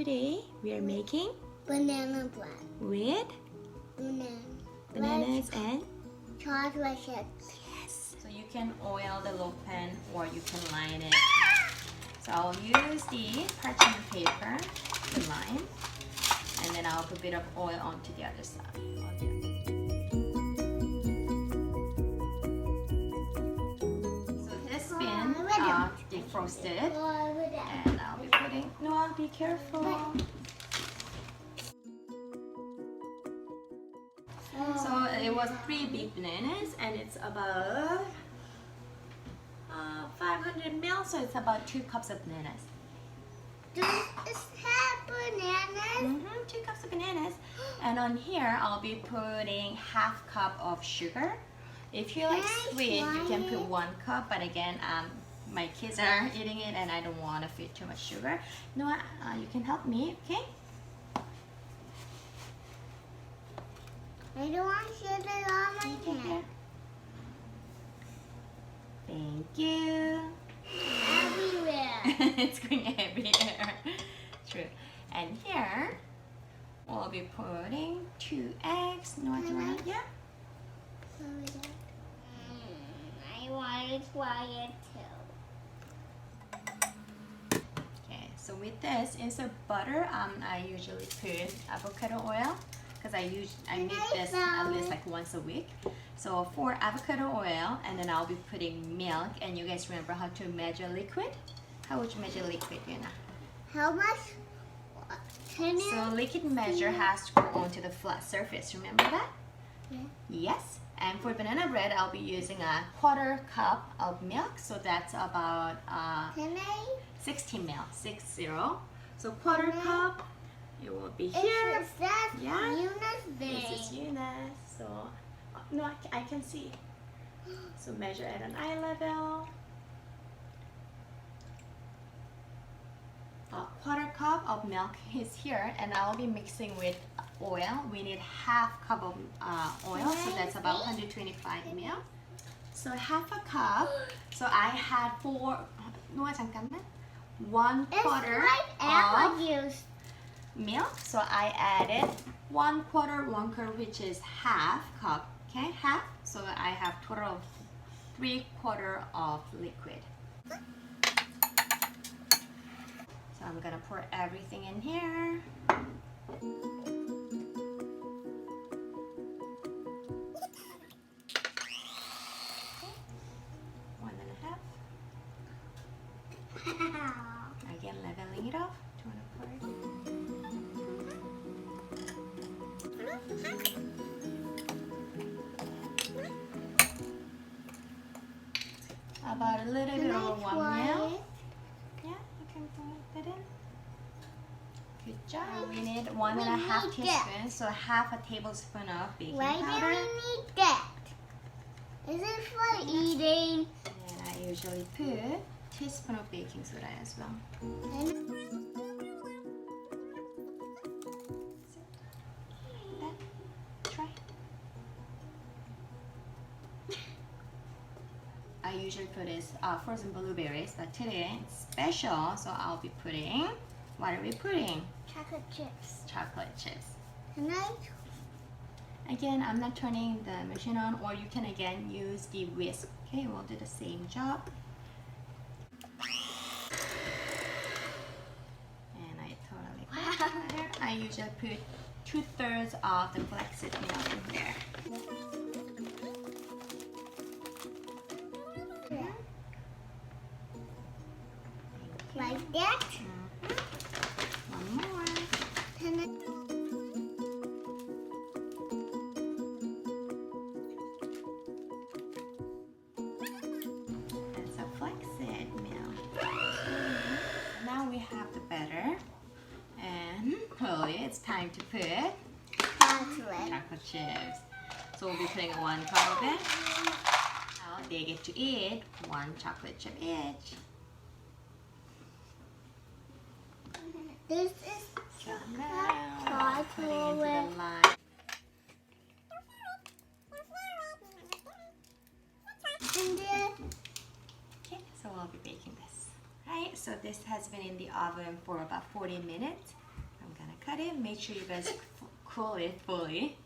today we are making banana bread with bananas and chocolate chips. yes. So you can oil the loaf pan or you can line it. So I'll use the parchment paper to line, and then I'll put a bit of oil onto the other side. So this has been defrosted, and I'll be putting. Noah, be careful. So it was 3 big bananas, and it's about 500 ml, so it's about 2 cups of bananas. Does this have bananas? 2 cups of bananas. And on here, I'll be putting half cup of sugar. If you like sweet, you can put 1 cup, but again, my kids are eating it and I don't want to feed too much sugar. You know what? You can help me, okay? I don't want sugar on my hand. Thank you. Everywhere. It's going everywhere. True. And here, we'll be putting 2 eggs. You know what you want? Yeah? I want to try it too. Okay, so with this, instead of butter, I usually put avocado oil because I make this at least like once a week. So for avocado oil, and then I'll be putting milk. And you guys remember how to measure liquid? How would you measure liquid, Yuna? How much? So liquid measure has to go onto the flat surface. Remember that? Yeah. Yes. And for banana bread, I'll be using a 1/4 cup of milk. So that's about 16 ml, 60. So 1/4 cup, it will be here. Yeah. This is Eunice. So no, I can see. So measure at an eye level. 1/4 cup of milk is here, and I'll be mixing with oil. We need half cup of oil, so that's about 125 ml. So half a cup. So I had 1/4 of juice. milk. So I added 1/4, which is half cup. Okay, half. So I have total of 3/4 of liquid. So I'm gonna pour everything in here. Okay. 1.5. Again, leveling it off. Do you wanna pour it? About a little bit over 1 ml. Yeah, you can put it in. Good job. We need 1.5 teaspoons, so half a tablespoon of baking Why powder. do we need that? Is it for eating? And I usually put a teaspoon of baking soda as well. Try. I usually put is frozen blueberries, but today it's special, so I'll be putting. What are we putting? Chocolate chips. Chocolate chips. Can I? Again, I'm not turning the machine on, or you can again use the whisk. Okay, we'll do the same job. And I totally put it there. I usually put 2/3 of the flaxseed meal in there. Like that? One more. Can I? That's a flaxseed meal. Now we have the batter, and Chloe, it's time to put chocolate chips. So we'll be putting 1 cup of it. Now they get to eat 1 chocolate chip each. This is So now putting into the line. Okay, so we'll be baking this. Right, so this has been in the oven for about 40 minutes. cut it. Make sure you guys cool it fully.